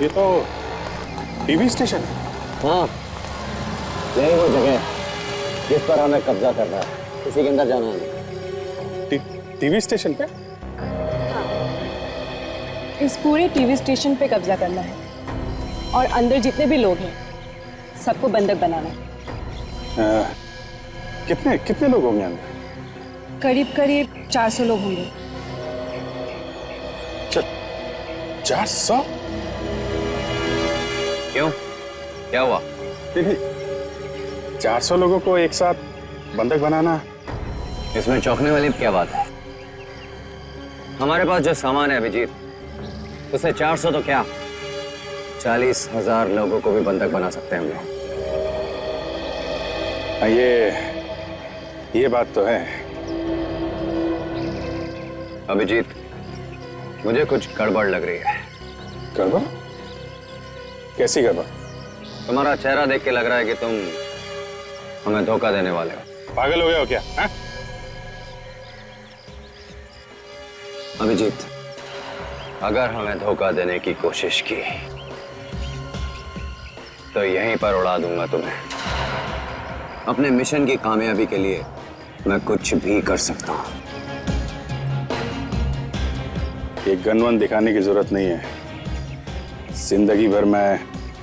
ये तो TV station है। हाँ, यही वो जगह है जिस पर हमें कब्जा करना है। इसी के अंदर जाना है। टीवी स्टेशन पे? इस पूरे टीवी स्टेशन पे कब्जा करना है और अंदर जितने भी लोग हैं सबको बंधक बनाना है। कितने कितने लोग होंगे अंदर? करीब करीब 400 लोग होंगे। 400? क्यों, क्या हुआ? नहीं, 400 लोगों को एक साथ बंधक बनाना, इसमें चौंकने वाली क्या बात है? हमारे पास जो सामान है अभिजीत, उसे 400 तो क्या 40,000 लोगों को भी बंधक बना सकते हैं हम लोग। ये बात तो है। अभिजीत, मुझे कुछ गड़बड़ लग रही है। गड़बड़? कैसी गड़बड़? तुम्हारा चेहरा देख के लग रहा है कि तुम हमें धोखा देने वाले हो। पागल हो गए हो क्या? हा? अभिजीत, अगर हमें धोखा देने की कोशिश की तो यहीं पर उड़ा दूंगा तुम्हें। अपने मिशन की कामयाबी के लिए मैं कुछ भी कर सकता हूं। ये गन दिखाने की जरूरत नहीं है। जिंदगी भर मैं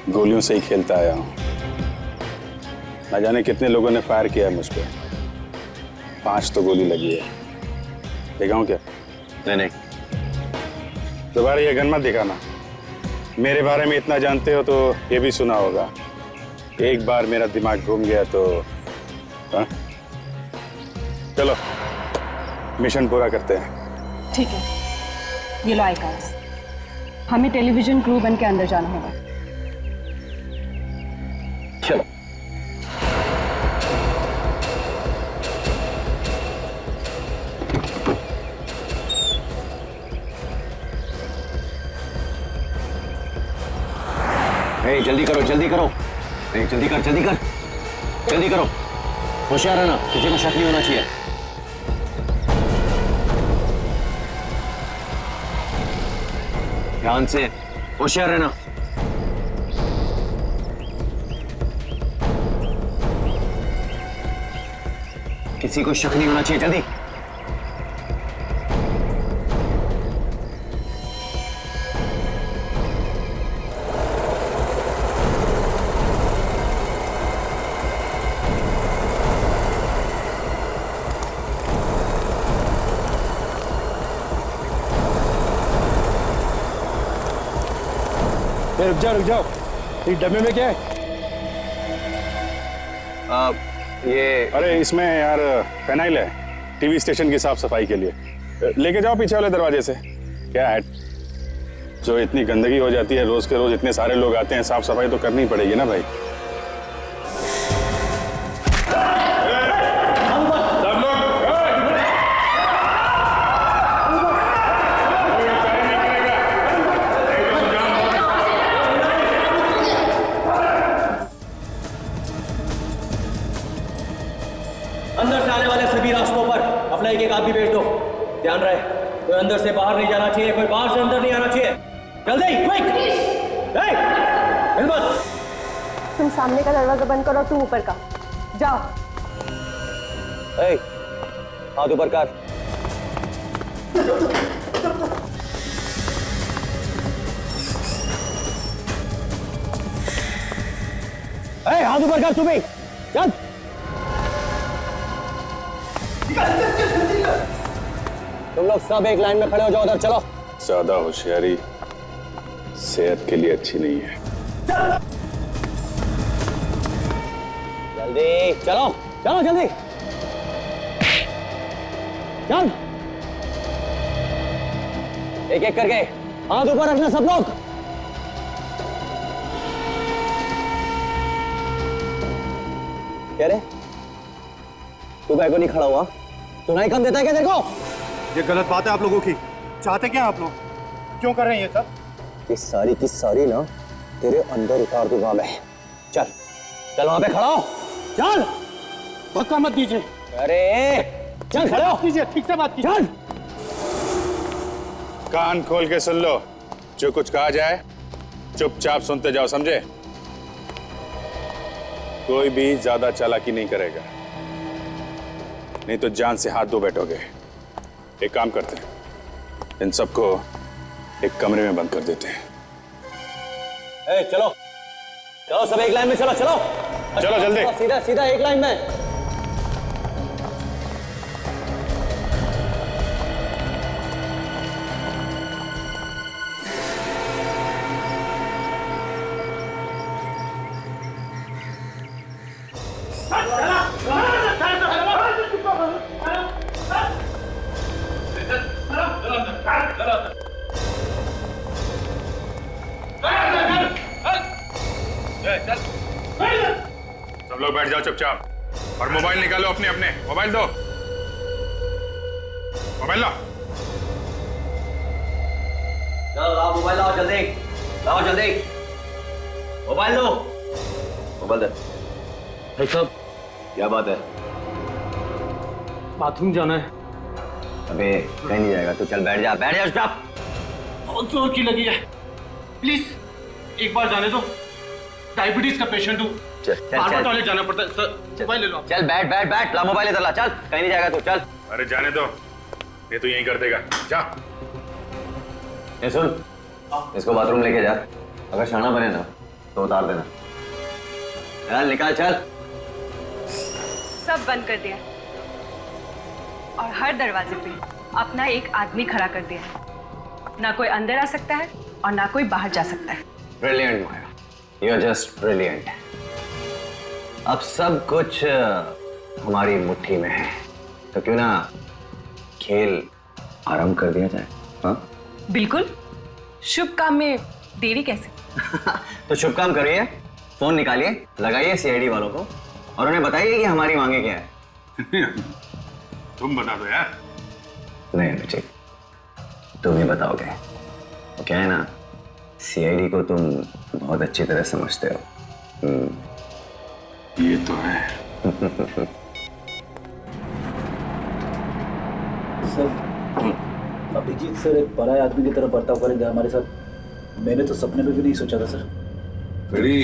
गोलियों से ही खेलता आया हूं। न जाने कितने लोगों ने फायर किया है मुझ पे। 5 तो गोली लगी है। दिखाऊं क्या? नहीं, दोबारा ये गन मत दिखाना। मेरे बारे में इतना जानते हो तो ये भी सुना होगा। एक बार मेरा दिमाग घूम गया तो हा? चलो मिशन पूरा करते हैं। ठीक है, ये लो आई कार्ड्स। हमें टेलीविजन क्रू बन के अंदर जाना होगा। चलो। जल्दी करो, जल्दी करो। नहीं, जल्दी कर, जल्दी कर, जल्दी करो। होशियार रहना, किसी को शक नहीं होना चाहिए। ध्यान से, होशियार रहना। किसी को शक नहीं होना चाहिए। जल्दी। रुक जाओ, इस डब्बे में क्या है? ये अरे इसमें यार फेनाइल है, टीवी स्टेशन की साफ सफाई के लिए। लेके जाओ पीछे वाले दरवाजे से। क्या है, जो इतनी गंदगी हो जाती है रोज के रोज, इतने सारे लोग आते हैं, साफ सफाई तो करनी पड़ेगी ना भाई। अंदर से आने वाले सभी रास्तों पर अपना एक आदमी भेज दो। ध्यान रहे, कोई अंदर से बाहर नहीं जाना चाहिए, कोई बाहर से अंदर नहीं आना चाहिए। जल्दी, क्विक! हिम्मत! तुम सामने का दरवाजा बंद करो, तुम ऊपर का जाओ। हाथ ऊपर कर। हाथ ऊपर कर, तू भी चल। तुम लोग सब एक लाइन में खड़े हो जाओ, उधर चलो। ज्यादा होशियारी सेहत के लिए अच्छी नहीं है। जल्दी चलो, चलो जल्दी चल। एक एक करके हाथ ऊपर रखना सब लोग। क्या रे, तू बैगो नहीं खड़ा हुआ? सुनाई कम देता है क्या तेरे को? ये गलत बात है आप लोगों की। चाहते क्या आप लोग? क्यों कर रहे हैं ये सब? ये सारी की सारी ना तेरे अंदर उतार दूंगा मैं। चल चल, वहां पे खड़ा हो, चल। धक्का मत दीजिए। अरे चल खड़े हो, कीजिए, ठीक से बात कीजिए। चल। कान खोल के सुन लो, जो कुछ कहा जाए चुपचाप सुनते जाओ, समझे? कोई भी ज्यादा चालाकी नहीं करेगा, नहीं तो जान से हाथ धो बैठोगे। एक काम करते हैं, इन सबको एक कमरे में बंद कर देते हैं। चलो चलो, सब एक लाइन में चलो। चलो चलो जल्दी। सीधा सीधा एक लाइन में। सब लोग बैठ जाओ चुपचाप और मोबाइल निकालो अपने अपने। मोबाइल दो, मोबाइल लो। चलो लाओ मोबाइल, लाओ जल्दी, लाओ जल्दी। मोबाइल दो, मोबाइल दे। भाई साहब, क्या बात है? बाथरूम जाना है। अबे कहीं नहीं जाएगा, तू चल बैठ जा चुपचाप। बहुत जोर की लगी है, प्लीज एक बार जाने दो। डायबिटीज का पेशेंट हूँ, बार बार टॉयलेट जाना पड़ता है। सर मोबाइल ले लो आप। चल बैठ ला मोबाइल इधर ला, चल कहीं नहीं जाएगा तू, चल। अरे जाने दो, ये तो यहीं कर देगा। जा। ये सुन, इसको बाथरूम लेके जा, अगर शाना बने ना तो उतार देना। चल निकाल, चल। सब बंद कर दिया और हर दरवाजे पे अपना एक आदमी खड़ा कर दिया है। ना कोई अंदर आ सकता है और ना कोई बाहर जा सकता है। Brilliant Maya, you are just brilliant. अब सब कुछ हमारी मुट्ठी में है, तो क्यों ना खेल आरंभ कर दिया जाए? हाँ बिल्कुल, शुभ काम में देरी कैसे? तो शुभ काम करिए, फोन निकालिए, लगाइए सीआईडी वालों को और उन्हें बताइए कि हमारी मांगे क्या है। तुम बता दो यार। नहीं अभिजीत, तुम ही बताओगे। वो क्या है ना, सीआईडी को तुम बहुत अच्छी तरह समझते हो। ये तो है। सर, अभिजीत सर एक पराये आदमी की तरह बर्ताव करेंगे हमारे साथ, मैंने तो सपने में भी नहीं सोचा था सर। बेड़ी,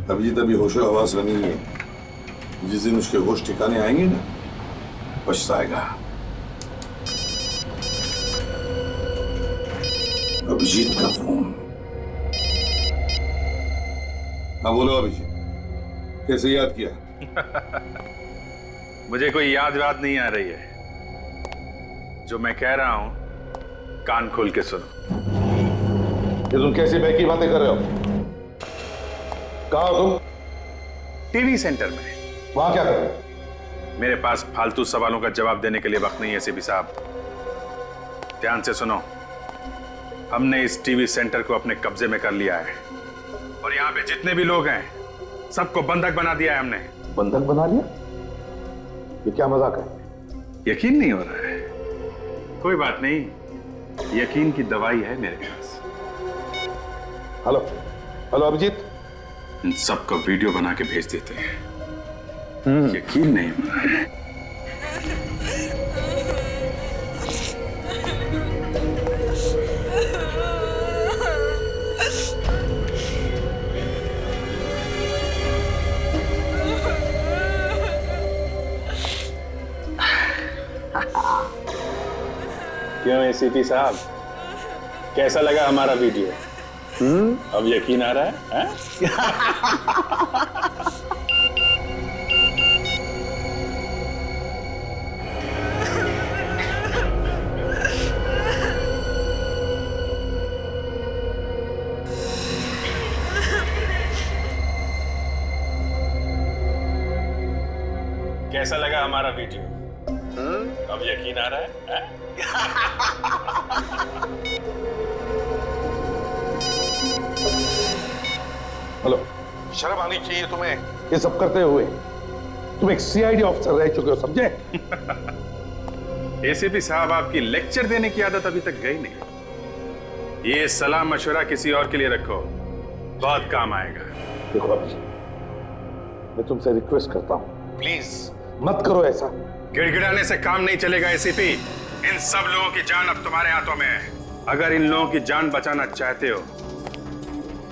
अभिजीत अभी होशो हवास में नहीं है। जिस दिन उसके होश ठिकाने आएंगे ना, पछताएगा। अभिजीत का फोन। हाँ बोलो अभिजीत, कैसे याद किया? मुझे कोई याद नहीं आ रही है। जो मैं कह रहा हूं कान खोल के सुनो। ये तुम कैसी बहकी बातें कर रहे हो? कहाँ हो तुम? टीवी सेंटर में। वहां क्या कर रहे हो? मेरे पास फालतू सवालों का जवाब देने के लिए वक्त नहीं है सीपी साहब। ध्यान से सुनो, हमने इस टीवी सेंटर को अपने कब्जे में कर लिया है और यहाँ पे जितने भी लोग हैं सबको बंधक बना दिया है हमने। बंधक बना लिया? ये क्या मजाक है? यकीन नहीं हो रहा है? कोई बात नहीं, यकीन की दवाई है मेरे पास। हेलो हेलो अभिजीत, इन सबको वीडियो बना के भेज देते हैं। यकीन नहीं हो रहा है? क्यों एसीपी साहब, कैसा लगा हमारा वीडियो? अब यकीन आ रहा है? कैसा लगा हमारा वीडियो? अब यकीन आ रहा है? हेलो, शर्म आनी चाहिए तुम्हें ये सब करते हुए। तुम एक सीआईडी ऑफिसर रह चुके हो, समझे? एसीपी साहब, आपकी लेक्चर देने की आदत अभी तक गई नहीं। ये सलाह मशवरा किसी और के लिए रखो, बहुत काम आएगा। देखो अभिजीत, मैं तुमसे रिक्वेस्ट करता हूं, प्लीज मत करो ऐसा। गिड़गिड़ाने से काम नहीं चलेगा एसीपी। इन सब लोगों की जान अब तुम्हारे हाथों में है। अगर इन लोगों की जान बचाना चाहते हो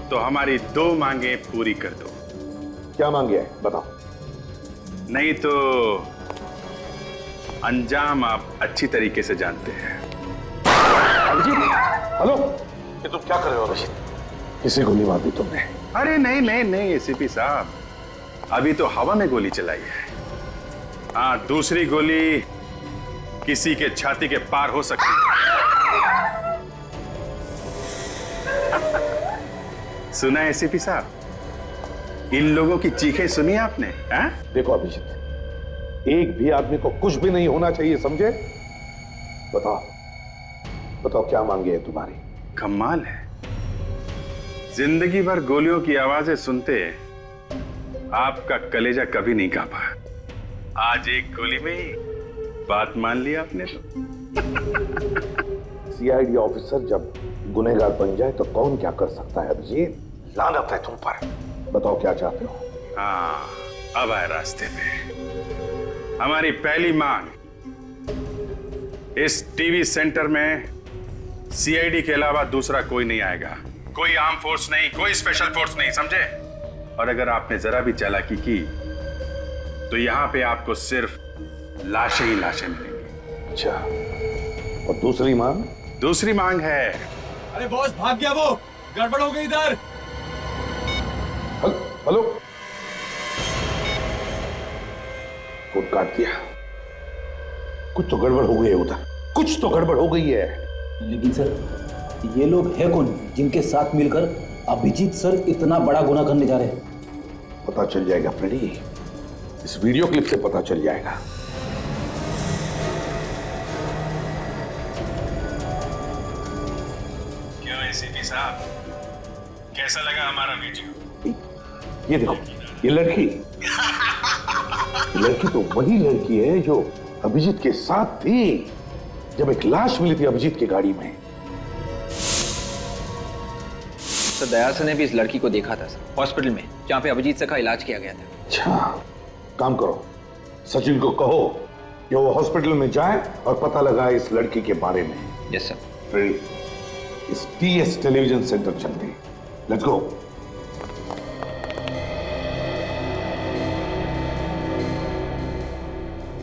तो हमारी 2 मांगे पूरी कर दो। क्या मांगे है बताओ। नहीं तो अंजाम आप अच्छी तरीके से जानते हैं। हेलो, ये तुम क्या कर रहे हो रशीद? किसी गोली मार दी तुमने? अरे नहीं नहीं नहीं एसीपी साहब, अभी तो हवा में गोली चलाई है। हाँ, दूसरी गोली किसी के छाती के पार हो सकती है। सुना एसीपी साहब, इन लोगों की चीखें सुनी आपने? हाँ? देखो अभिजीत, एक भी आदमी को कुछ भी नहीं होना चाहिए, समझे? बताओ बताओ क्या मांगे है तुम्हारी? कमाल है, जिंदगी भर गोलियों की आवाजें सुनते आपका कलेजा कभी नहीं कांपा। आज एक गोली में ही बात मान लिया आपने तो। सीआईडी ऑफिसर जब गुनहगार बन जाए तो कौन क्या कर सकता है अभिजीत? लानत है तुम पर। बताओ क्या चाहते हो? हाँ, अब आए रास्ते पे। हमारी पहली मांग, इस टीवी सेंटर में सीआईडी के अलावा दूसरा कोई नहीं आएगा। कोई आर्म फोर्स नहीं, कोई स्पेशल फोर्स नहीं, समझे? और अगर आपने जरा भी चालाकी की तो यहां पे आपको सिर्फ लाशें ही लाशें मिलेंगी। अच्छा, और दूसरी मांग? दूसरी मांग है, अरे बॉस भाग गया, वो गड़बड़ हो गई इधर। हेलो, फोन काट दिया। कुछ तो गड़बड़ हो गई है उधर, कुछ तो गड़बड़ हो गई है। लेकिन सर, ये लोग हैं कौन जिनके साथ मिलकर अभिजीत सर इतना बड़ा गुनाह करने जा रहे हैं? पता चल जाएगा फ्रेडी, इस वीडियो क्लिप से पता चल जाएगा। क्यों एसीपी साहब, कैसा लगा हमारा वीडियो? ये देखो, ये लड़की तो वही लड़की है जो अभिजीत के साथ थी जब एक लाश मिली थी अभिजीत की गाड़ी में। सर, दयाल सर ने भी इस लड़की को देखा था सर, हॉस्पिटल में, जहाँ पे अभिजीत सर का इलाज किया गया था। अच्छा, काम करो, सचिन को कहो कि वो हॉस्पिटल में जाए और पता लगाए इस लड़की के बारे में। Yes sir. फिर इस टीएस टेलीविजन सेंटर चलते हैं। Let's go.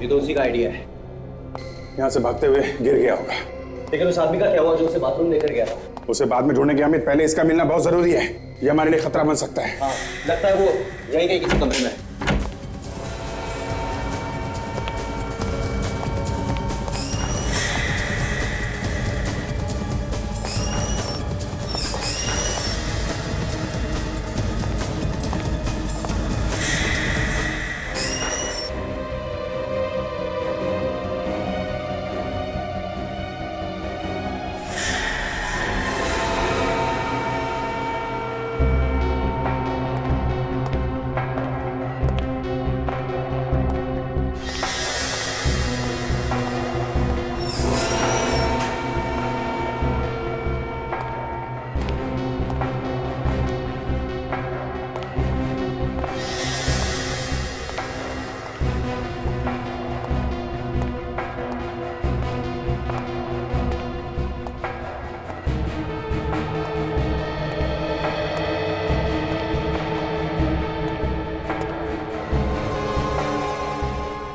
ये तो उसी का आइडिया है। यहां से भागते हुए गिर गया होगा। लेकिन उस आदमी का क्या हुआ जो उसे बाथरूम लेकर गया था? उसे बाद में ढूंढने की अमित, पहले इसका मिलना बहुत जरूरी है। ये हमारे लिए खतरा बन सकता है। हाँ, लगता है वो यहीं कहीं किसी कमरे में है।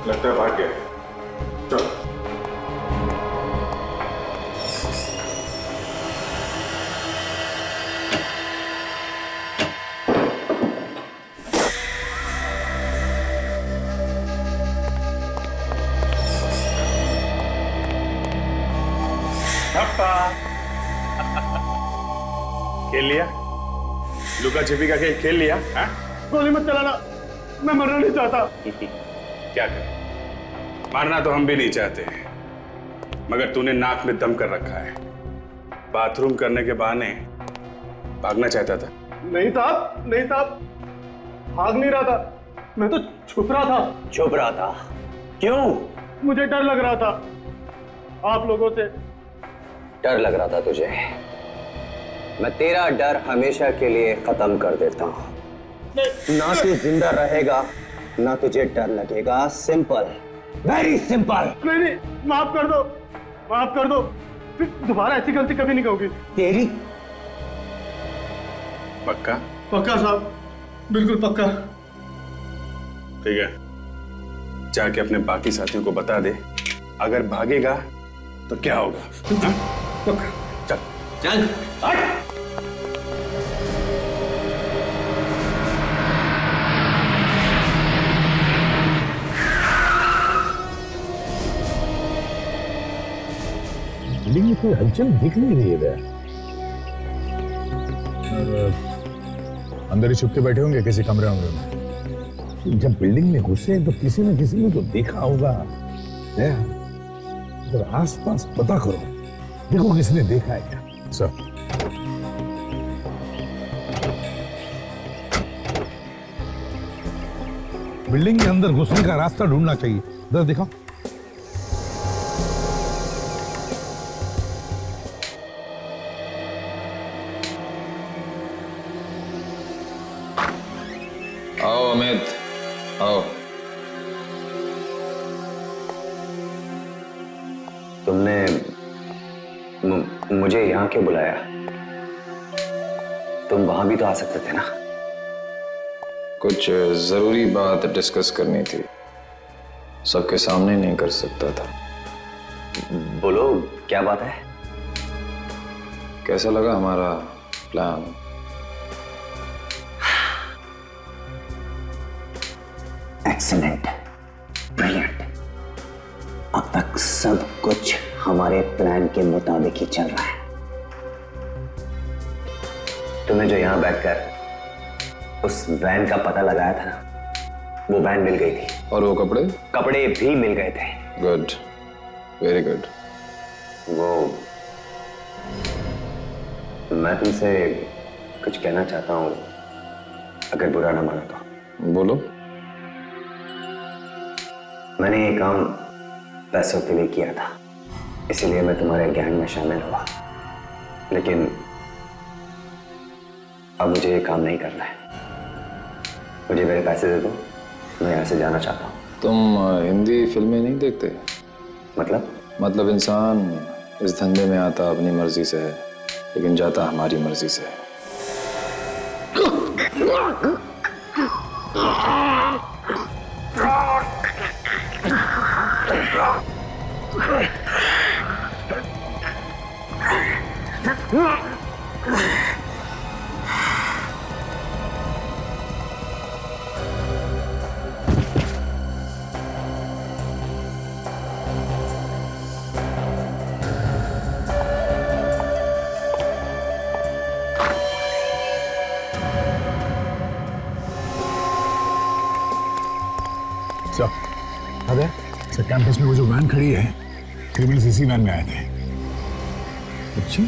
लगता है भाग गया। चलो। खेल लिया, लुका छिपी का खेल खेल लिया। हाँ? गोली मत चलाना, मैं मरना नहीं चाहता। क्या करें, मारना तो हम भी नहीं चाहते, मगर तूने नाक में दम कर रखा है। बाथरूम करने के बहाने भागना चाहता था। नहीं साहब, नहीं साहब, भाग नहीं रहा था, मैं तो छुप रहा था। छुप रहा था? क्यों? मुझे डर लग रहा था आप लोगों से। डर लग रहा था तुझे? मैं तेरा डर हमेशा के लिए खत्म कर देता हूं। ना तू जिंदा रहेगा, ना तुझे डर लगेगा। Simple, very simple. नहीं नहीं, माफ कर दो, माफ कर दो, फिर दोबारा ऐसी गलती कभी नहीं कहूंगी। पक्का? पक्का साहब, बिल्कुल पक्का। ठीक है, जाके अपने बाकी साथियों को बता दे, अगर भागेगा तो क्या होगा। हाँ? पक्का। चल चल हट। बिल्डिंग में कोई हलचल दिख नहीं रही है। अंदर ही छुप के बैठे होंगे किसी कमरे में। जब बिल्डिंग में घुसे तो किसी न किसी ने तो देखा होगा। जरा आसपास पता करो, देखो किसने देखा है क्या। सर बिल्डिंग के अंदर घुसने का रास्ता ढूंढना चाहिए, जरा दिखाओ। आओ अमित, आओ। तुमने मुझे यहाँ क्यों बुलाया? तुम वहां भी तो आ सकते थे ना। कुछ जरूरी बात डिस्कस करनी थी, सबके सामने नहीं कर सकता था। बोलो, क्या बात है? कैसा लगा हमारा प्लान? Excellent, brilliant. अब तक सब कुछ हमारे प्लान के मुताबिक ही चल रहा है। तुम्हें जो यहां बैठकर उस वैन का पता लगाया था ना, वो वैन मिल गई थी। और वो कपड़े? कपड़े भी मिल गए थे। Good, very good. वो मैं तुमसे कुछ कहना चाहता हूं, अगर बुरा ना मानो तो। बोलो। मैंने ये काम पैसों के लिए किया था, इसीलिए मैं तुम्हारे गैंग में शामिल हुआ। लेकिन अब मुझे ये काम नहीं करना है। मुझे मेरे पैसे दे दो, मैं यहाँ से जाना चाहता हूँ। तुम हिंदी फिल्में नहीं देखते? मतलब इंसान इस धंधे में आता अपनी मर्जी से है, लेकिन जाता हमारी मर्जी से है। अरे सर, कैंपस में वो जो वैन खड़ी है, क्रिमिनल्स इसी वैन में आए थे। अच्छी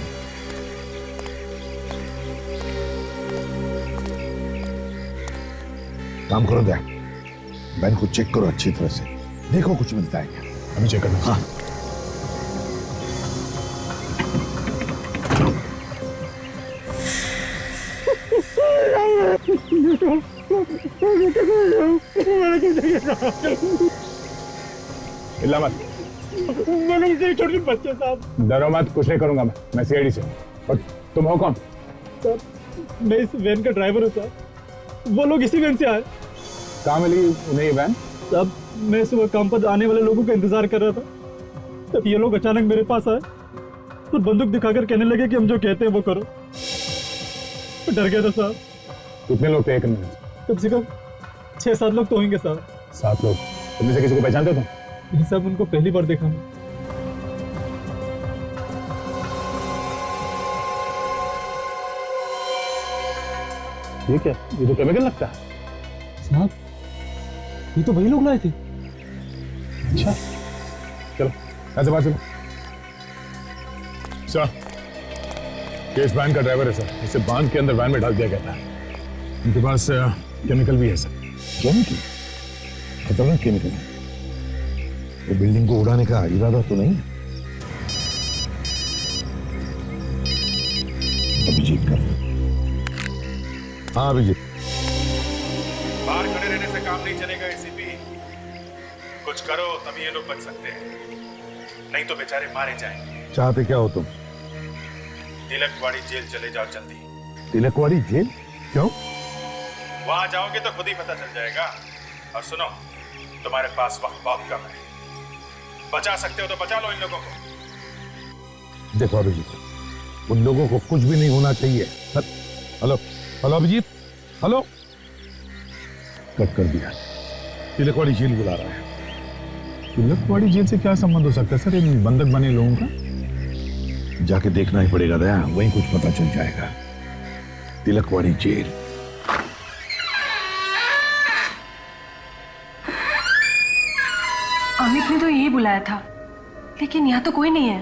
काम करो, क्या वैन को चेक करो अच्छी तरह से, देखो कुछ मिलता है क्या। अभी चेक करो। हाँ इल्ला मत, छोटे बच्चे साहब। डरो मत, कुछ नहीं करूंगा मैं सीआईडी से। और तुम हो कौन? सर, मैं इस वैन का ड्राइवर हूँ साहब। वो लोग इसी वैन से आए। कहाँ मिली उन्हें ये वैन? साहब, मैं सुबह काम पर आने वाले लोगों का इंतजार कर रहा था, तब ये लोग अचानक मेरे पास आए और बंदूक दिखाकर कहने लगे कि हम जो कहते हैं वो करो। तो डर गया था साहब। कितने लोग थे? कम से कम 6-7 लोग तो होंगे साहब। 7 लोग? तुम से किसी को पहचानते हो? नहीं साहब, उनको पहली बार देखा मैं। ये क्या? ये तो केमिकल लगता है साहब। ये तो वही लोग लाए थे। अच्छा चलो ऐसे बात चलो। सर, केस वैन का ड्राइवर है सर, इसे बांध के अंदर वैन में डाल दिया गया था। उनके पास केमिकल भी है सर। केमिकल? खतरनाक केमिकल है। वो बिल्डिंग को उड़ाने का इरादा तो नहीं? अभिजीत का। हाँ अभिजीत। बाहर खड़े रहने से काम नहीं चलेगा एसीपी। कुछ करो तभी ये लोग बच सकते हैं, नहीं तो बेचारे मारे जाएंगे। चाहते क्या हो तुम? तिलकवाड़ी जेल चले जाओ जल्दी। तिलकवाड़ी जेल? क्यों? वहां जाओगे तो खुद ही पता चल जाएगा। और सुनो, तुम्हारे पास वक्त बहुत कम है। बचा सकते हो तो बचा लो इन लोगों को। देखो अभिजीत, उन लोगों को कुछ भी नहीं होना चाहिए। Hello hello Abhijit, hello. Cut कर दिया। तिलकवाड़ी जेल बुला रहा है। तिलकवाड़ी जेल से क्या संबंध हो सकता है सर इन बंधक बने लोगों का? जाके देखना ही पड़ेगा दया, वहीं कुछ पता चल जाएगा। तिलकवाड़ी जेल। अमित ने तो यही बुलाया था, लेकिन यहाँ तो कोई नहीं है।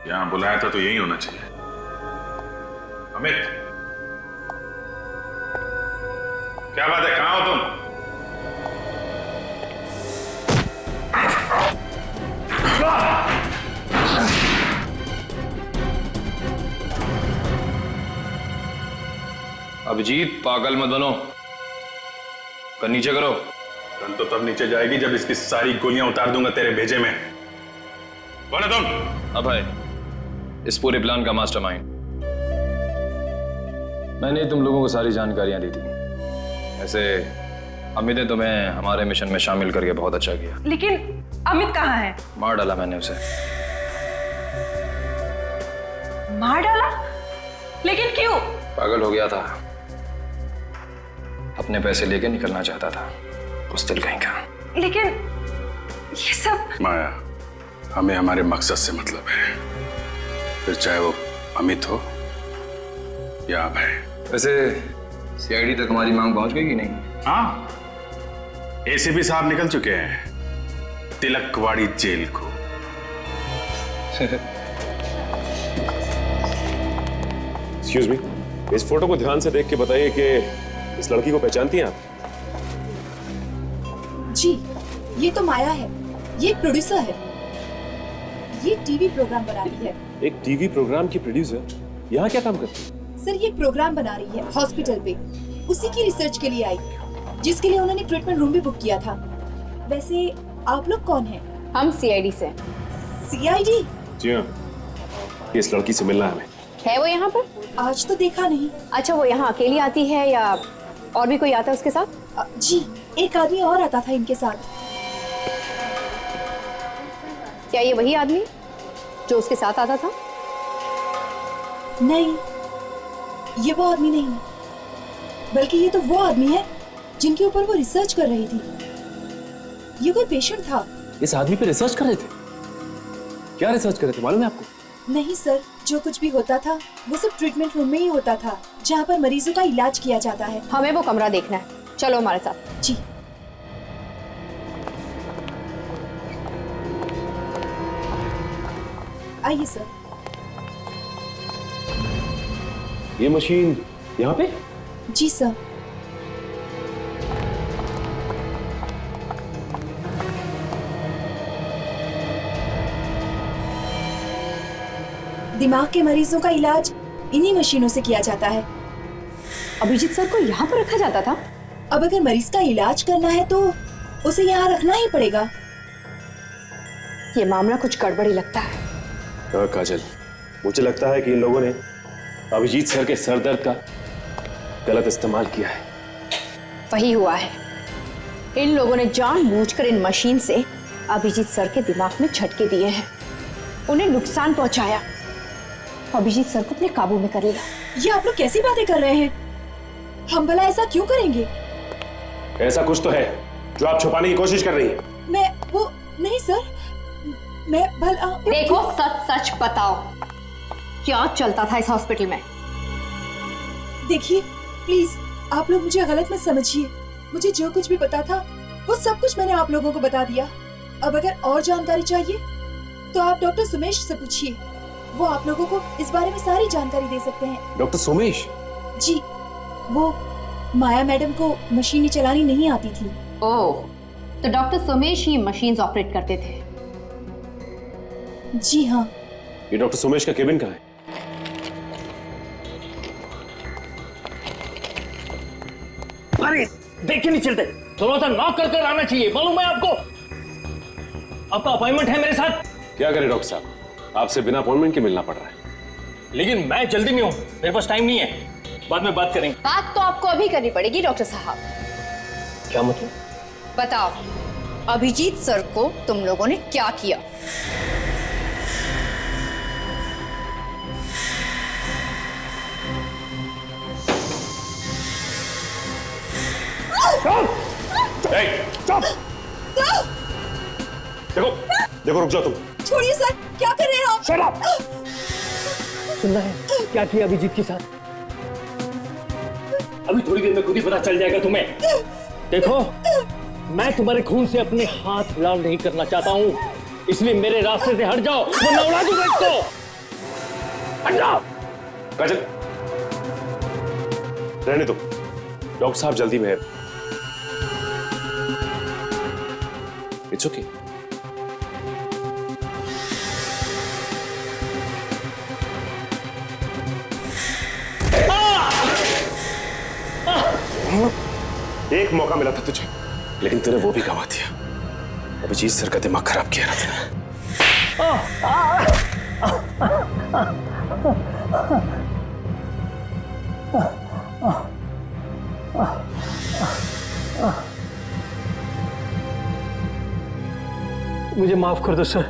यहां बुलाया था तो यही होना चाहिए। अमित, क्या बात है, कहां हो तुम? अभिजीत पागल मत बनो, कर नीचे करो। गन तो तब नीचे जाएगी जब इसकी सारी गोलियां उतार दूंगा तेरे भेजे में। कौन है तुम? अभय, इस पूरे प्लान का मास्टरमाइंड। मैंने तुम लोगों को सारी जानकारियां दी थी। ऐसे अमित ने तुम्हें हमारे मिशन में शामिल करके बहुत अच्छा किया। लेकिन अमित कहाँ है? मार डाला मैंने उसे। मार डाला? लेकिन क्यों? पागल हो गया था, अपने पैसे लेके निकलना चाहता था, बुज़दिल कहीं का। लेकिन ये सब। माया, हमें हमारे मकसद से मतलब है, फिर चाहे वो अमित हो या अभय। वैसे सीआईडी तक हमारी मांग पहुंच गई कि नहीं? हाँ, एसीपी साहब निकल चुके हैं तिलकवाड़ी जेल को। एक्सक्यूज मी, इस फोटो को ध्यान से देख के बताइए कि इस लड़की को पहचानती हैं आप? जी, ये तो माया है। ये प्रोड्यूसर है। ये टीवी प्रोग्राम बना रही है। एक टीवी प्रोग्राम की प्रोड्यूसर यहाँ क्या काम करती है? सर, ये प्रोग्राम बना रही है हॉस्पिटल पे। उसी की रिसर्च के लिए आई, जिसके लिए उन्होंने ट्रीटमेंट रूम भी बुक किया था। वैसे आप लोग कौन हैं? हम सीआईडी से। सीआईडी? जी हाँ, इस लड़की से मिलना है हमें। है वो यहाँ पर? आज तो देखा नहीं। अच्छा, वो यहाँ अकेली आती है या और भी कोई आता है उसके साथ? जी, एक आदमी और आता था इनके साथ। क्या ये वही आदमी जो उसके साथ आता था? नहीं, ये वो आदमी नहीं है, बल्कि ये तो वो आदमी है जिनके ऊपर वो रिसर्च कर रही थी। ये कोई पेशेंट था। इस आदमी पे रिसर्च कर रहे थे? क्या रिसर्च कर रहे थे मालूम है आपको? नहीं सर, जो कुछ भी होता था वो सब ट्रीटमेंट रूम में ही होता था, जहाँ पर मरीजों का इलाज किया जाता है। हमें वो कमरा देखना है, चलो हमारे साथ। जी। आइए सर। ये मशीन यहाँ पे? जी सर। दिमाग के मरीजों का इलाज इन्हीं मशीनों से किया जाता है। अभिजीत सर को यहाँ पर रखा जाता था? अब अगर मरीज का इलाज करना है तो उसे यहाँ रखना ही पड़ेगा। ये मामला कुछ गड़बड़ी लगता है। हाँ काजल, मुझे लगता है कि इन लोगों ने अभिजीत सर के सर दर्द का गलत इस्तेमाल किया है। वही हुआ है। इन लोगों ने जानबूझकर इन मशीन से अभिजीत सर के दिमाग में झटके दिए हैं, उन्हें नुकसान पहुंचाया। अभिजीत सर को अपने काबू में कर लिया। ये आप लोग कैसी बातें कर रहे हैं? हम भला ऐसा क्यों करेंगे? ऐसा कुछ तो है जो आप छुपाने की कोशिश कर रही हैं। मैं वो नहीं सर, मैं भला। देखो, सच सच बताओ, क्या चलता था इस हॉस्पिटल में? देखिए प्लीज, आप लोग मुझे गलत मत समझिए। मुझे जो कुछ भी पता था वो सब कुछ मैंने आप लोगों को बता दिया। अब अगर और जानकारी चाहिए तो आप डॉक्टर सुमेश से पूछिए, वो आप लोगों को इस बारे में सारी जानकारी दे सकते हैं। डॉक्टर सुमेश? जी, वो माया मैडम को मशीनें चलानी नहीं आती थी। ओह, तो डॉक्टर सुमेश ही मशीन्स ऑपरेट करते थे? जी हाँ। ये डॉक्टर सुमेश का केबिन कहाँ है? अरे देख नहीं चलते, थोड़ा सा नॉक कर आना चाहिए, मालूम है आपको? आपका अपॉइंटमेंट है मेरे साथ। क्या करें डॉक्टर साहब, आपसे बिना अपॉइंटमेंट के मिलना पड़ रहा है। लेकिन मैं जल्दी में हूँ, मेरे पास टाइम नहीं है। बाद में बात करेंगे। बात तो आपको अभी करनी पड़ेगी डॉक्टर साहब। क्या मतलब? बताओ, अभिजीत सर को तुम लोगों ने क्या किया? देखो देखो, रुक जाओ तुम। छोड़िए सर, क्या कर रहे हैं आप? Shut up! सुनना है क्या किया अभिजीत के साथ? अभी थोड़ी देर में खुद ही पता चल जाएगा तुम्हें। देखो, मैं तुम्हारे खून से अपने हाथ लाल नहीं करना चाहता हूँ, इसलिए मेरे रास्ते से हट जाओ वरना उड़ा दूंगा इसको। हट जाओ। काजल, रहने दो, डॉक्टर साहब जल्दी में है। It's okay. एक मौका मिला था तुझे, लेकिन तूने वो भी गंवा दिया। अभिजीत सर का दिमाग खराब किया ना तूने। मुझे माफ कर दो सर,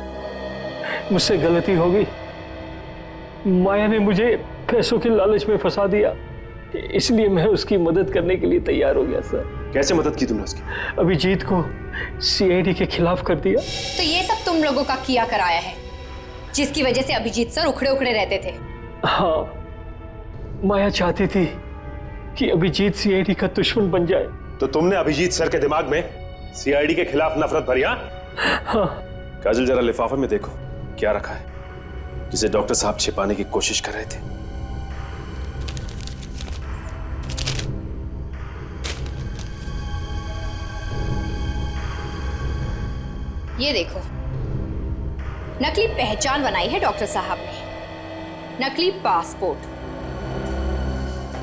मुझसे गलती हो गई। माया ने मुझे पैसों के लालच में फंसा दिया, इसलिए मैं उसकी मदद करने के लिए तैयार हो गया सर। कैसे मदद की तुमने उसकी? अभिजीत को सीआईडी के खिलाफ कर दिया। तो ये सब तुम लोगों का किया कराया है, जिसकी वजह से अभिजीत सर उखड़े उखड़े रहते थे। हाँ, माया चाहती थी कि अभिजीत सीआईडी का दुश्मन बन जाए। तो तुमने अभिजीत सर के दिमाग में सीआईडी के खिलाफ नफरत भरी? हाँ। काजल, जरा लिफाफे में देखो क्या रखा है, जिसे डॉक्टर साहब छिपाने की कोशिश कर रहे थे। ये देखो, नकली पहचान बनाई है डॉक्टर साहब ने, नकली पासपोर्ट,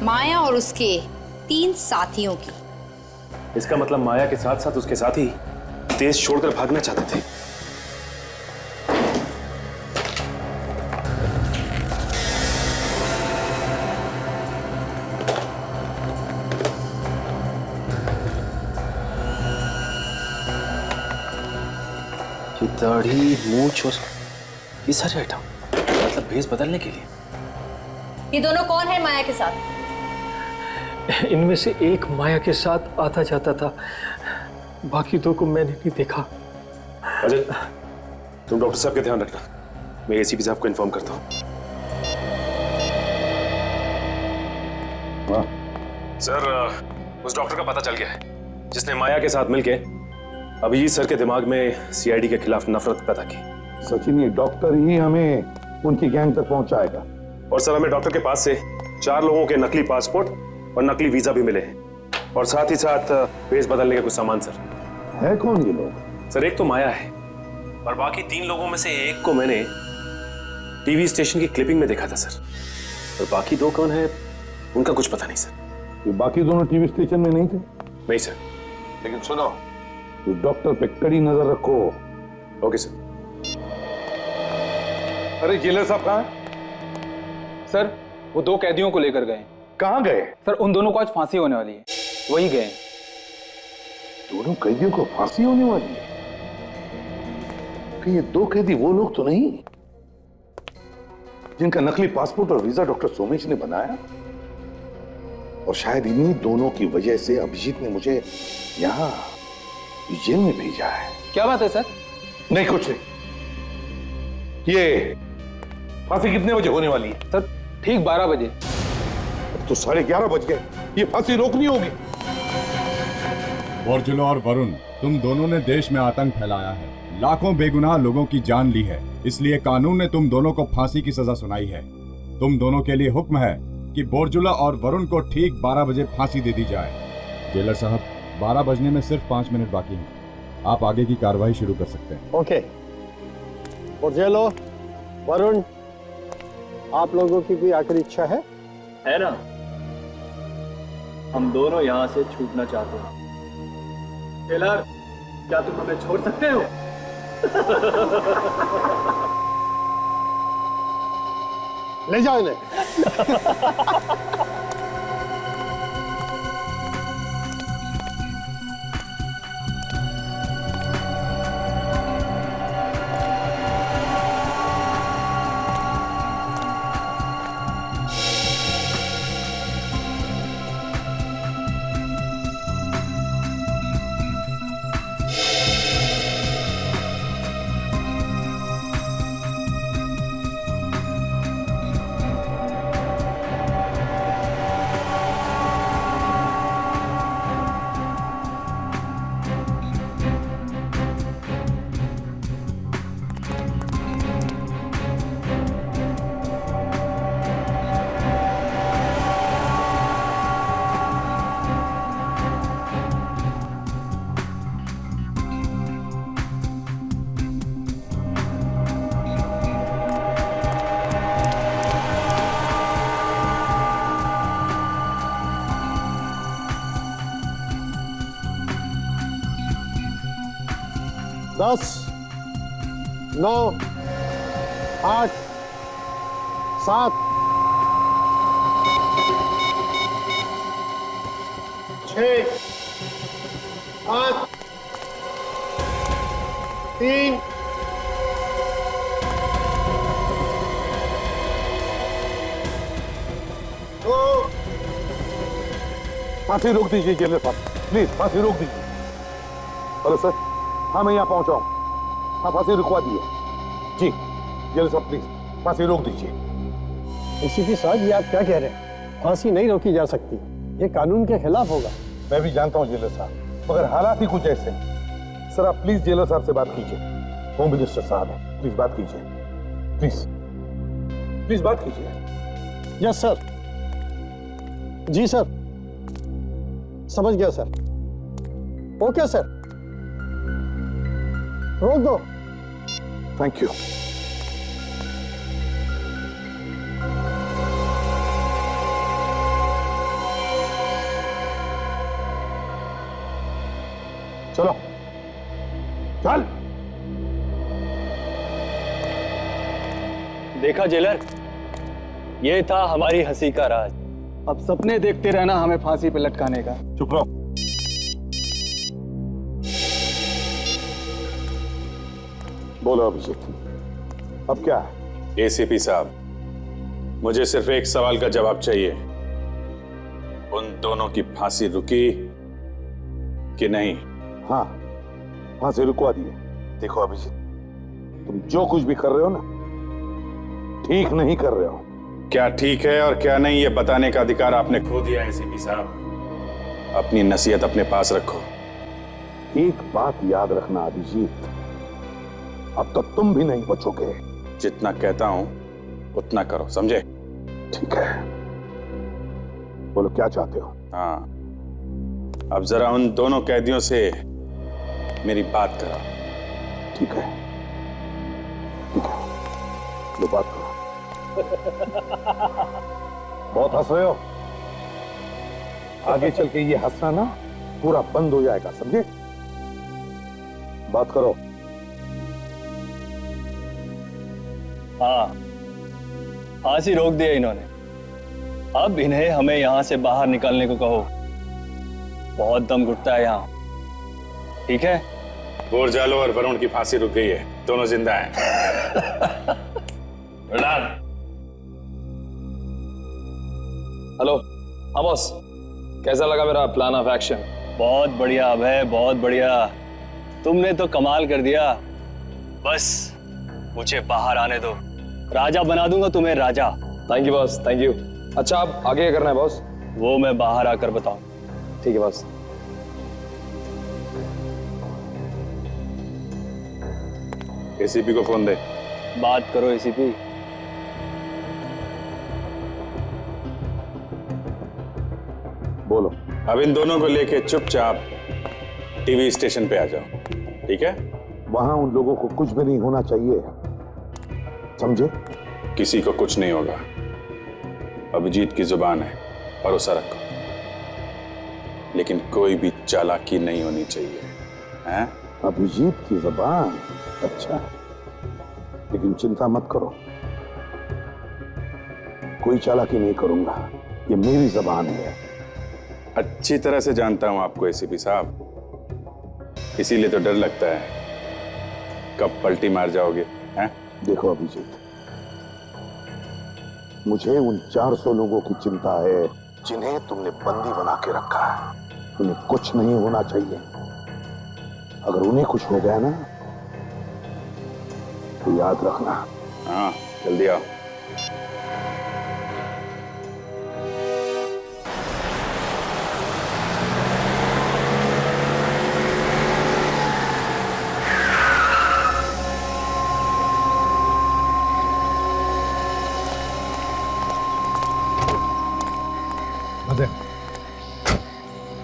माया और उसके 3 साथियों की। इसका मतलब माया के साथ साथ उसके साथी देश छोड़कर भागना चाहते थे। ये दाढ़ी, मूंछ और ये सारे आइटम मतलब भेस बदलने के लिए। ये दोनों कौन है माया के साथ? इनमें से एक माया के साथ आता जाता था, बाकी 2 को मैंने नहीं देखा। अजय, तुम डॉक्टर साहब का ध्यान रखना, मैं एसीपी साहब को इन्फॉर्म करता हूँ। सर, उस डॉक्टर का पता चल गया है जिसने माया के साथ मिलके अभिजीत सर के दिमाग में सीआईडी के खिलाफ नफरत पैदा की। सचिन, ये डॉक्टर ही हमें उनकी गैंग तक पहुंचाएगा। और सर, हमें डॉक्टर के पास से 4 लोगों के नकली पासपोर्ट और नकली वीजा भी मिले हैं, और साथ ही साथ भेस बदलने के कुछ सामान। सर, है कौन ये लोग? सर, एक तो माया है और बाकी 3 लोगों में से एक को मैंने टीवी स्टेशन की क्लिपिंग में देखा था सर, और बाकी 2 कौन है उनका कुछ पता नहीं सर। ये बाकी दोनों टीवी स्टेशन में नहीं थे? नहीं सर। लेकिन सुनो, तो डॉक्टर पे कड़ी नजर रखो। Okay sir. अरे जेलर साहब कहाँ? सर, वो 2 कैदियों को लेकर गए। कहाँ गए? सर, उन दोनों को आज फांसी होने वाली है, वही गए। दोनों कैदियों को फांसी होने वाली है? कि ये 2 कैदी वो लोग तो नहीं जिनका नकली पासपोर्ट और वीजा डॉक्टर सोमेश ने बनाया? और शायद इन्हीं दोनों की वजह से अभिजीत ने मुझे यहाँ जेल में भेजा है। क्या बात है सर? नहीं, कुछ नहीं। ये फांसी कितने बजे होने वाली है? सर, ठीक 12 बजे। तो 11:30 बज गए, ये फांसी रोकनी होगी। बोरजुला और वरुण, तुम दोनों ने देश में आतंक फैलाया है, लाखों बेगुनाह लोगों की जान ली है, इसलिए कानून ने तुम दोनों को फांसी की सजा सुनाई है। तुम दोनों के लिए हुक्म है कि बोरजुला और वरुण को ठीक 12 बजे फांसी दे दी जाए। जेलर साहब, 12 बजने में सिर्फ 5 मिनट बाकी हैं, आप आगे की कार्रवाई शुरू कर सकते हैं। ओके। बोरजेलो, वरुण, आप लोगों की कोई आखिरी इच्छा है ना? हम दोनों यहाँ से छूटना चाहते हैं। टेलर, क्या तुम हमें छोड़ सकते हो? ले जाओ इन्हें। 10, 9, 8, 7, 6, 5, 3, 2। फांसी रोक दीजिए जेलर साहब, प्लीज फांसी रोक दीजिए। हेलो सर, हाँ मैं यहाँ पहुंचा हूँ। हाँ फांसी रुकवा दिए जी। जेलर साहब प्लीज फांसी रोक दीजिए। एसीपी साहब, ये आप क्या कह रहे हैं? फांसी नहीं रोकी जा सकती, ये कानून के खिलाफ होगा। मैं भी जानता हूँ जेलर साहब, मगर हालात ही कुछ ऐसे हैं। सर आप प्लीज जेलर साहब से बात कीजिए। होम मिनिस्टर साहब है, प्लीज बात कीजिए। प्लीज प्लीज बात कीजिए। Yes sir. जी सर, समझ गया सर। ओके सर, रोक दो। Thank you. चलो चल। देखा जेलर, ये था हमारी हंसी का राज। अब सपने देखते रहना हमें फांसी पे लटकाने का। चुप रहो। बोलो अभिजीत, अब क्या है? एसीपी साहब, मुझे सिर्फ एक सवाल का जवाब चाहिए। उन दोनों की फांसी रुकी कि नहीं? हाँ फांसी रुकवा दिए। देखो अभिजीत, तुम जो कुछ भी कर रहे हो ना, ठीक नहीं कर रहे हो। क्या ठीक है और क्या नहीं, ये बताने का अधिकार आपने खो दिया एसीपी साहब। अपनी नसीहत अपने पास रखो। एक बात याद रखना अभिजीत, अब तो तुम भी नहीं बचोगे। जितना कहता हूं उतना करो, समझे? ठीक है, बोलो क्या चाहते हो? हाँ, अब जरा उन दोनों कैदियों से मेरी बात करो। ठीक है, ठीक है, लो बात करो। बहुत हंस रहे हो। आगे चल के ये हंसना ना पूरा बंद हो जाएगा, समझे? बात करो। हाँ, फांसी रोक दिया इन्होंने। अब इन्हें हमें यहां से बाहर निकलने को कहो। बहुत दम घुटता है यहाँ, ठीक है? बोरजालो और वरुण की फांसी रुक गई है, दोनों जिंदा हैं। हेलो, हाँ बॉस, कैसा लगा मेरा प्लान ऑफ एक्शन? बहुत बढ़िया अभय, बहुत बढ़िया। तुमने तो कमाल कर दिया। बस मुझे बाहर आने दो, राजा बना दूंगा तुम्हें, राजा। Thank you boss, thank you. अच्छा अब आगे क्या करना है बॉस? वो मैं बाहर आकर बताऊं। ठीक है बॉस। एसीपी को फोन दे। बात करो एसीपी। बोलो। अब इन दोनों को लेके चुपचाप टीवी स्टेशन पे आ जाओ, ठीक है? वहां उन लोगों को कुछ भी नहीं होना चाहिए, समझे? किसी को कुछ नहीं होगा। अभिजीत की जुबान है, भरोसा रखो। लेकिन कोई भी चालाकी नहीं होनी चाहिए, हैं? अभिजीत की जुबान? अच्छा, लेकिन चिंता मत करो, कोई चालाकी नहीं करूंगा। ये मेरी जुबान है। अच्छी तरह से जानता हूं आपको एसीपी साहब, इसीलिए तो डर लगता है कब पलटी मार जाओगे, हैं? देखो अभिजीत, मुझे उन 400 लोगों की चिंता है जिन्हें तुमने बंदी बना के रखा है। उन्हें कुछ नहीं होना चाहिए। अगर उन्हें कुछ हो गया ना तो याद रखना। हाँ, जल्दी आओ।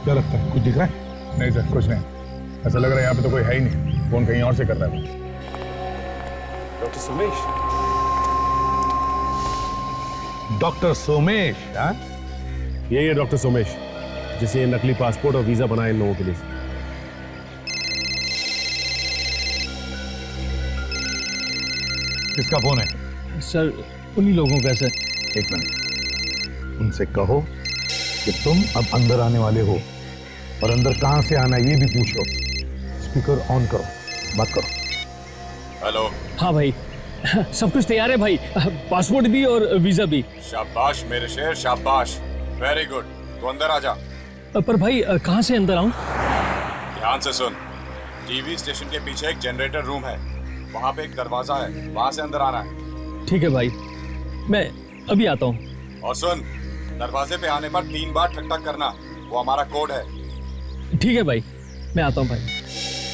क्या लगता है, कुछ दिख रहा है? नहीं सर, कुछ नहीं। ऐसा लग रहा है यहाँ पे तो कोई है ही नहीं, फोन कहीं और से कर रहा है। डॉक्टर सोमेश। डॉक्टर सोमेश? हाँ, यही है डॉक्टर सोमेश, जिसे ये नकली पासपोर्ट और वीजा बनाए इन लोगों के लिए। किसका फोन है? सर उन्हीं लोगों का सर। एक मिनट, उनसे कहो कि तुम अब अंदर आने वाले हो और अंदर कहां से आना ये भी पूछो। स्पीकर ऑन करो, बात करो। हेलो। हाँ भाई, सब कुछ तैयार है भाई, पासपोर्ट भी और वीजा भी। शाबाश मेरे शेर, शाबाश, वेरी गुड। तो अंदर आ जा। पर भाई कहाँ से अंदर आऊं? ध्यान से सुन, टीवी स्टेशन के पीछे एक जनरेटर रूम है, वहाँ पे एक दरवाजा है, वहाँ से अंदर आना है। ठीक है भाई, मैं अभी आता हूँ। और सुन, दरवाजे पे आने पर 3 बार ठक ठक करना, वो हमारा कोड है। ठीक है भाई, मैं आता हूँ भाई।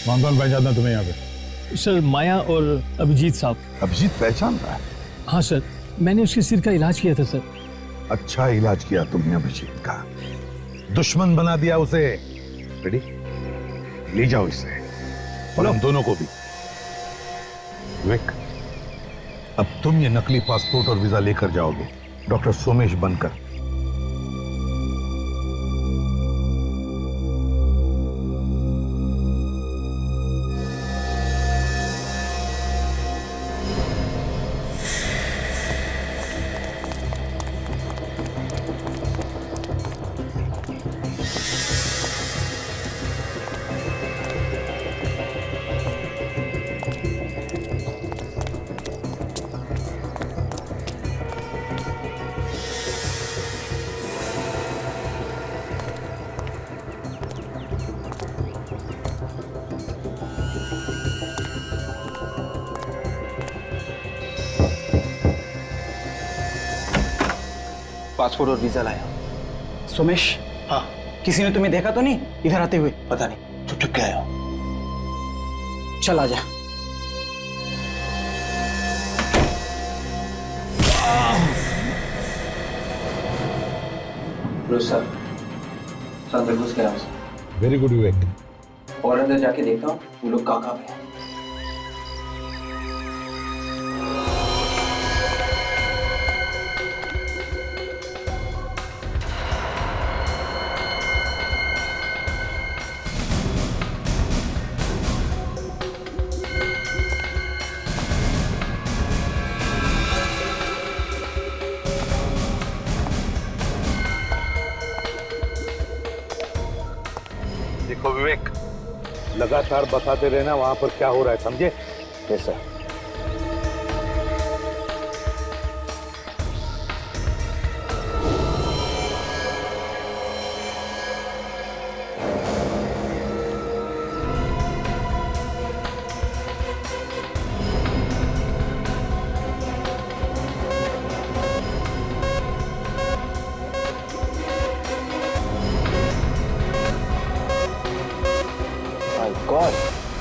कौन कौन पहचानता तुम्हें यहाँ पे? सर माया और अभिजीत साहब। अभिजीत पहचान रहा है? हाँ सर, मैंने उसके सिर का इलाज किया था सर। अच्छा इलाज किया तुमने अभिजीत का, दुश्मन बना दिया उसे। रेडी, ले जाओ इसे और हम दोनों को भी। विवेक, अब तुम ये नकली पासपोर्ट और वीजा लेकर जाओगे डॉक्टर सोमेश बनकर। पासपोर्ट और वीजा लाया। सोमेश, हाँ, किसी ने तुम्हें देखा तो नहीं इधर आते हुए? पता नहीं, चुप चुप के आया हो। चल आ जा। अंदर घुस गया। वेरी गुड विवेक। और अंदर जाके देखता हूँ वो लोग कहाँ पे हैं। देखो विवेक, लगातार बताते रहना वहां पर क्या हो रहा है, समझे? Yes sir. God,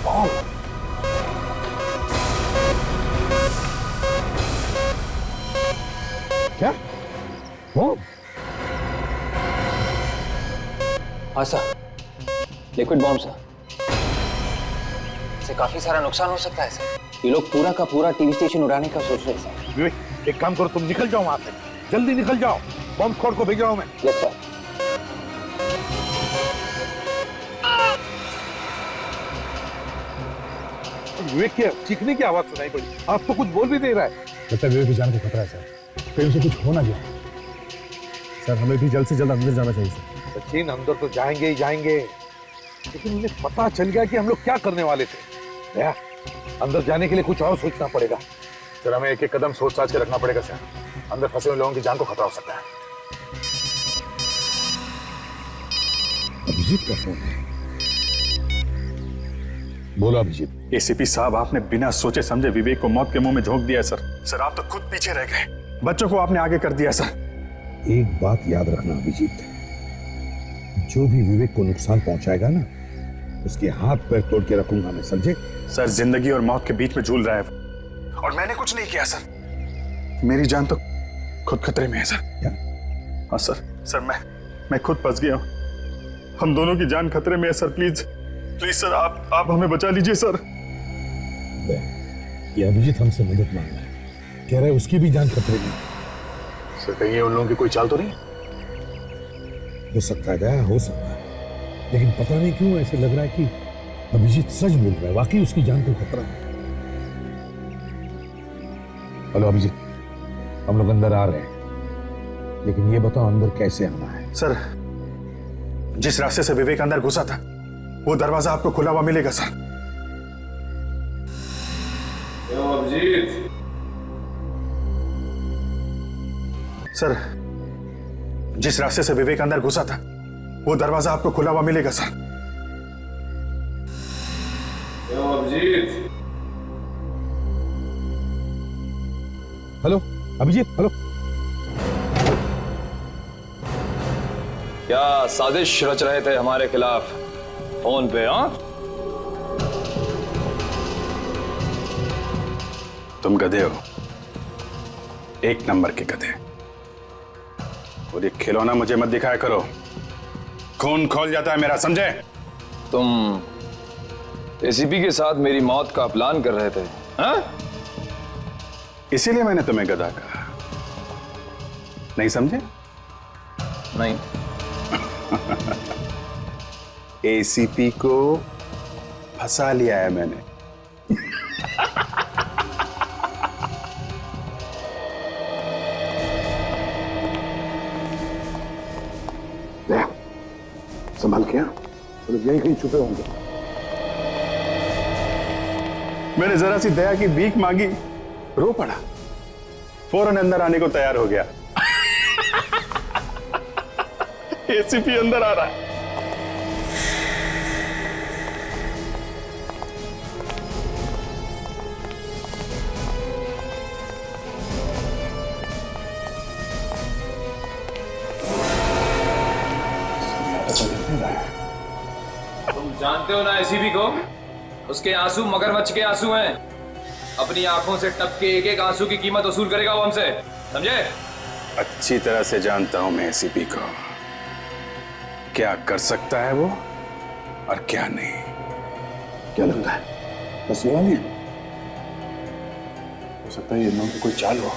bomb. क्या? बॉम्ब? हाँ सर, लिक्विड बॉम्ब सर। इससे काफी सारा नुकसान हो सकता है सर। ये लोग पूरा का पूरा टीवी स्टेशन उड़ाने का सोच रहे हैं सर। विवेक, एक काम करो, तुम निकल जाओ वहां से, जल्दी निकल जाओ। बॉम्ब स्क्वाड को भेज रहा हूं मैं। Yes sir. विवेक की चीखने की आवाज सुनाई पड़ी, आज तो कुछ बोल भी दे रहा है। लगता है विवेक की जान को खतरा है सर, कहीं उसे कुछ हो ना गया। सर हमें भी जल्द से जल्द अंदर जाना चाहिए सर। सचिन, अंदर तो जाएंगे ही जाएंगे, लेकिन उन्हें पता चल गया कि हम लोग क्या करने वाले थे। भैया, अंदर जाने के लिए कुछ और सोचना पड़ेगा सर। हमें एक एक कदम सोच साच के रखना पड़ेगा सर, अंदर फंसे हुए लोगों की जान को खतरा हो सकता है। अभिजीत का फोन है। बोलो अभिजीत। एसीपी साहब, आपने बिना सोचे समझे विवेक को मौत के मुंह में झोंक दिया सर। सर आप तो खुद पीछे रह गए, बच्चों को आपने आगे कर दिया सर। एक बात याद रखना अभिजीत, जो भी विवेक को नुकसान पहुंचाएगा ना, उसके हाथ पैर तोड़ के रखूंगा मैं, समझे? सर जिंदगी और मौत के बीच में झूल रहा है और मैंने कुछ नहीं किया सर। मेरी जान तो खुद खतरे में है सर। क्या? हाँ सर मैं खुद फंस गया हूँ। हम दोनों की जान खतरे में है सर। प्लीज प्लीज सर, आप हमें बचा लीजिए सर। ये अभिजीत हमसे मदद मांग रहा है, कह रहा है उसकी भी जान खतरे में। सर कहीं उन लोगों की कोई चाल तो नहीं? हो सकता है दया, हो सकता है, लेकिन पता नहीं क्यों ऐसे लग रहा है कि अभिजीत सच बोल रहा है, वाकई उसकी जान को खतरा है। हेलो अभिजीत, हम लोग अंदर आ रहे हैं, लेकिन ये बताओ अंदर कैसे आना है? सर, जिस रास्ते से विवेक अंदर घुसा था वो दरवाजा आपको खुला हुआ मिलेगा सर। अभिजीत, सर, जिस रास्ते से विवेक अंदर घुसा था वो दरवाजा आपको खुला हुआ मिलेगा sir. Abhijit, hello Abhijit, hello. क्या साजिश रच रहे थे हमारे खिलाफ फोन पे? हाँ, तुम गधे हो, एक नंबर के गधे। और ये खिलौना मुझे मत दिखाया करो, खून खोल जाता है मेरा, समझे? तुम एसीपी के साथ मेरी मौत का प्लान कर रहे थे? हाँ? इसीलिए मैंने तुम्हें गधा कहा, नहीं समझे? नहीं। एसीपी को फंसा लिया है मैंने। संभाल के, मतलब यहीं कहीं छुपे होंगे। मैंने जरा सी दया की भीख मांगी, रो पड़ा, फौरन अंदर आने को तैयार हो गया। एसीपी अंदर आ रहा है। तुम जानते हो ना एसीपी को? उसके आंसू मगरमच्छ के आंसू हैं। अपनी आंखों से टपके एक एक आंसू की कीमत वसूल करेगा वो हमसे, समझे? अच्छी तरह से जानता हूं मैं एसीपी को, क्या कर सकता है वो और क्या नहीं। क्या लगता है? बस ये वाली हो सकता है ये लोगों की कोई चाल हो।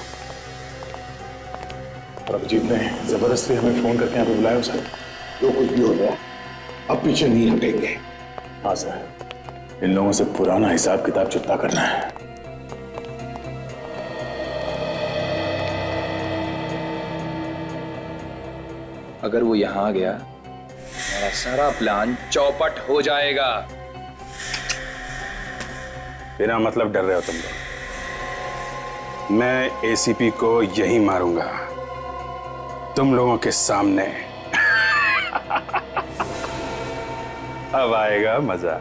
और अभिजीत ने जबरदस्ती हमें फोन करके यहाँ पे बुलाया सर। जो कुछ भी हो गया अब पीछे नहीं हटेंगे। हाँ सर, इन लोगों से पुराना हिसाब किताब चुकता करना है। अगर वो यहां आ गया हमारा सारा प्लान चौपट हो जाएगा। बिना मतलब डर रहे हो तुम लोग। मैं एसीपी को यही मारूंगा, तुम लोगों के सामने। अब आएगा मजा।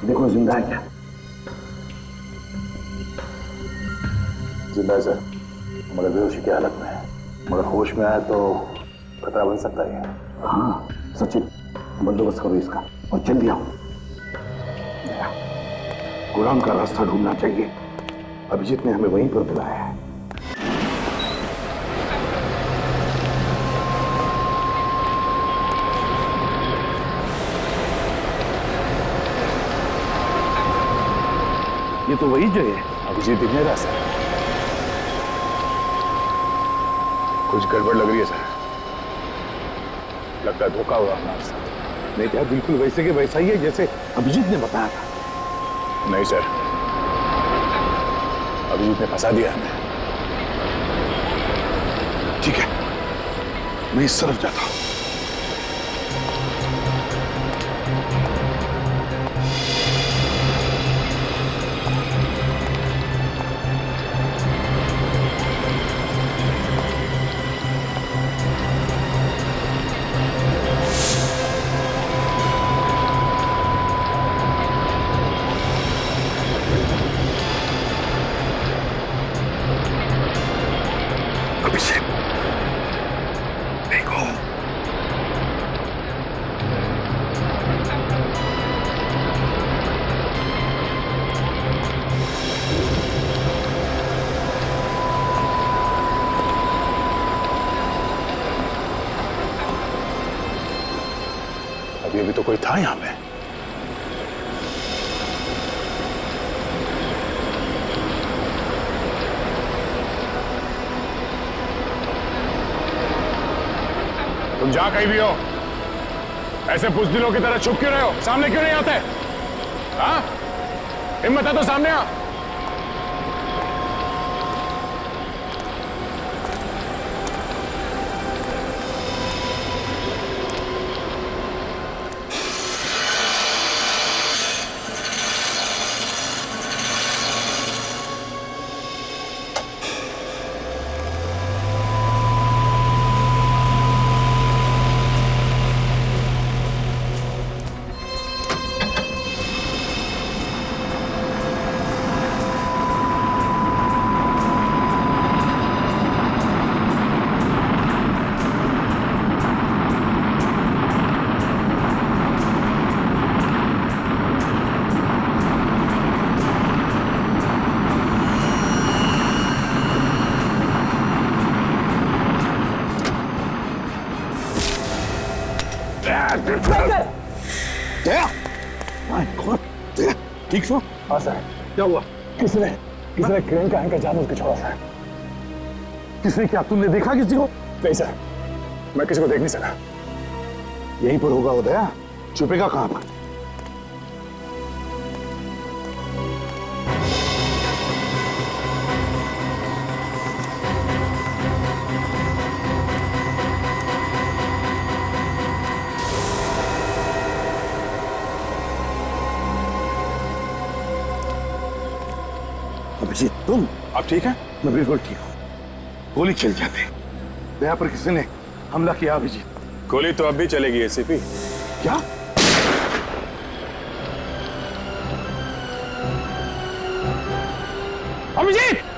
देखो जिंदा है क्या? जिंदा है सर, मगर बेहोशी की हालत में है। मगर होश में आया तो खतरा बन सकता है। हाँ सचिन, बंदोबस्त करो इसका और जल्दी आओ। गुलाम का रास्ता ढूंढना चाहिए। अभिजीत ने हमें वहीं पर बुलाया है। ये तो वही जगह है। अभिजीत दिखने रहा सर। कुछ गड़बड़ लग रही है सर। लगता है धोखा हुआ हमारे साथ। नहीं क्या, बिल्कुल वैसे के वैसा ही है जैसे अभिजीत ने बताया था। नहीं सर, अभिजीत ने फंसा दिया हमें। ठीक है, मैं इस तरफ जाता हूं। अभी अभी तो कोई था यहाँ पे। तुम जहां कहीं भी हो, ऐसे बुज़दिलों की तरह चुप क्यों रहे हो? सामने क्यों नहीं आते? हाँ, हिम्मत है तो सामने आ। ठीक सो? हाँ सर। क्या हुआ? किसने क्रेन का एंकर जानबूझ के छोड़ा सर। किसने? क्या तुमने देखा किसी को? नहीं सर, मैं किसी को देख नहीं सका। यहीं पर होगा उदया, छुपेगा कहां पर? अभिजीत, तुम? आप ठीक है? मैं बिल्कुल ठीक हूँ। गोली चल जाते, दया पर किसी ने हमला किया। अभिजीत, गोली तो अब भी चलेगी एसीपी। क्या? अभिजीत!